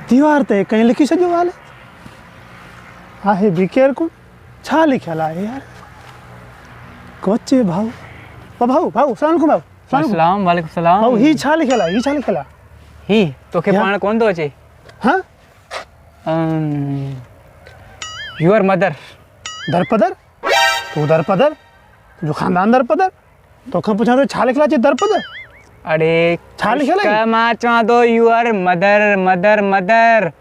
दीवार ते कहीं लिखी छो वाले आहे भी केर को छा लिखल आहे यार कोचे भाऊ भाऊ भाऊ सलाम को भाऊ अस्सलाम वालेकुम सलाम भाऊ ही छा लिखल आहे ही छा लिखल आहे ही तोखे पाण कोन तो अचे हां योर मदर दरपदर तू दरपदर जो खानदान दरपदर तो खा पूछा तो छा लिखला चे दरपदर अरे छा लिखल का मां चवा तो योर मदर मदर मदर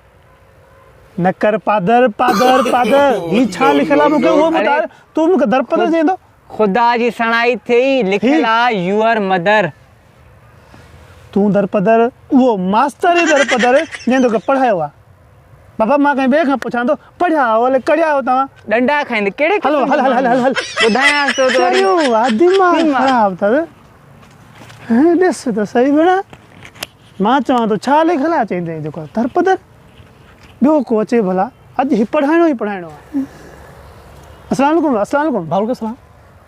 नकर पादर पादर पादर ही छा लिखला मुके वो बता तू मुके दरपदर जे दो खुदा जी सणाई थी लिखला योर मदर तू दरपदर वो मास्टर ही दरपदर ने तो पढ़ायो आ बाबा मां कहीं बे खां पुछां तो पढ़िया ओले कड़िया हो तवा डंडा खाइंदे केड़े हलो हल हल हल हल हल बुधाया तो चलो दिमाग खराब था हैं देस तो सही बना मां चवा तो छा लिखला चेंदे जो दरपदर बियो को अचे भला आज ही पढ़ाइणो अस्सलाम वालेकुम भाऊ का सलाम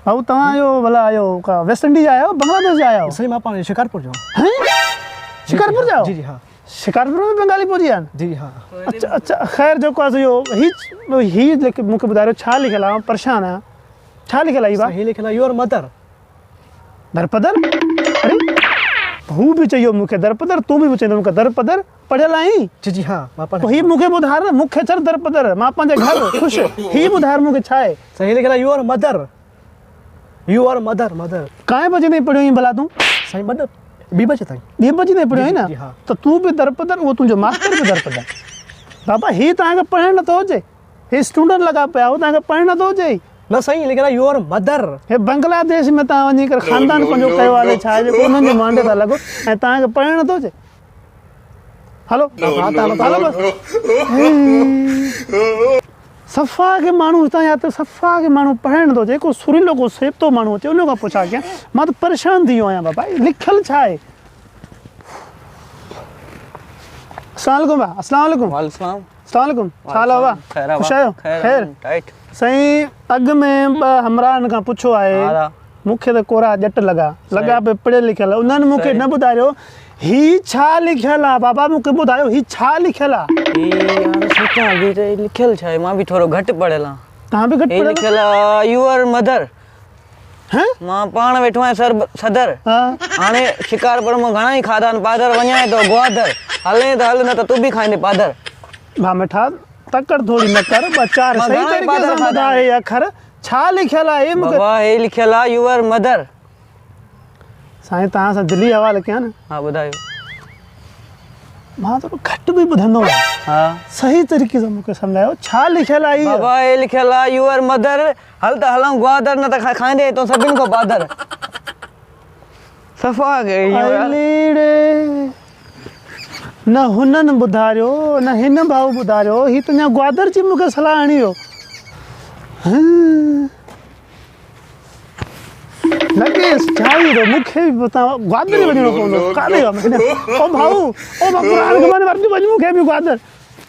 भाऊ तवा यो भला यो का वेस्ट इंडीज आया हो बांग्लादेश आया हो सही मां पाने शिकारपुर जाओ हैं शिकारपुर जाओ जी जी हां शिकारपुर में बंगाली पहुंचियान जी हां अच्छा अच्छा खैर जो को यो ही लेके मुके बुधारो छा लिखला परेशान है छा लिखला ई बा सही लिखला योर मदर दरपदर अरे तू भी चाहिए मुके दरपदर तू भी चाहिए मुके दरपदर पढ़ल आई जी जी हां मां पाने ही मुके बुधार मुख्य चर दरपदर मां पंजे घर खुश ही बुधार मुके छाए सही लिखला योर मदर मदर काहे बजे नहीं पढ़ियो ही भला तू सही मदर बी बजे तक बी बजे नहीं पढ़ियो ही ना जी हाँ। तो तू भी दरपदर वो तुझे मास्टर भी दरपदर बाबा ही ताके पढ़ण न तो हो जे ही स्टूडेंट लगा पे आओ ताके पढ़ण न तो हो जे ना सही लिखला योर मदर हे बांग्लादेश में ता वनी कर खानदान पंजो कय वाले छा जे कोन जे मांडे ता लगो ए ताके पढ़ण न तो जे हेलो हां ता हेलो सफ़ा के माण्हू हितां या त सफ़ा के माण्हू पढ़ण थो जेको सुरीलो को सेबतो माण्हू अचे उन खां पुछा कयां मां त परेशान थी वियो आहियां बाबा लिखियलु छा आहे अस्सलाम वालेकुम छा हाल आहे बाबा ख़ुशि आहियो ख़ैर साईं अॻु में ॿ हमराहनि खां पुछो आहे मूंखे त कोरा ॼट लॻा पे पढ़ियल लिखियल उन्हनि मूंखे न ॿुधायो ही छा लिखियल आहे बाबा मूंखे ॿुधायो ही छा लिखियल आहे लिखियल छा मां भी थोड़ो घट पढ़ला तव्हां बि घटि पढ़ियल लिखियल योर मदर हैं मां पाण वेठो आहियां सदर हाणे शिकारपुर में घणा ई खादान पादर वञाए तो ग्वादर हले त हल न त तू भी खाईंदे पादर भा मिठा तकड़ थोड़ी न कर ॿ चार सही तरीक़े सां ॿुधाए अखर छा लिखियल आहे बाबा हे लिखियल आहे योर मदर साईं तव्हां सां दिल्ली हवाले कयां न हां ॿुधायो मां थोरो घटि बि ॿुधंदो आहियां हां सही तरीक़े सां मूंखे सम्झायो छा लिखियल आहे बाबा हे लिखियल आहे योर मदर हल त हलूं ग्वादर न त खाईंदे तो सभिनि खां पादर सफ़ा न हुननि ॿुधारियो न हिन भाऊ ॿुधारियो ही तुंहिंजा ग्वादर जी मूंखे सलाह हणियो लॻेसि छाई थो मूंखे बि ग्वादर वञिणो पवंदो काॾे ओ भाऊ ओ पुराणे ज़माने वारी वञ मूंखे बि ग्वादर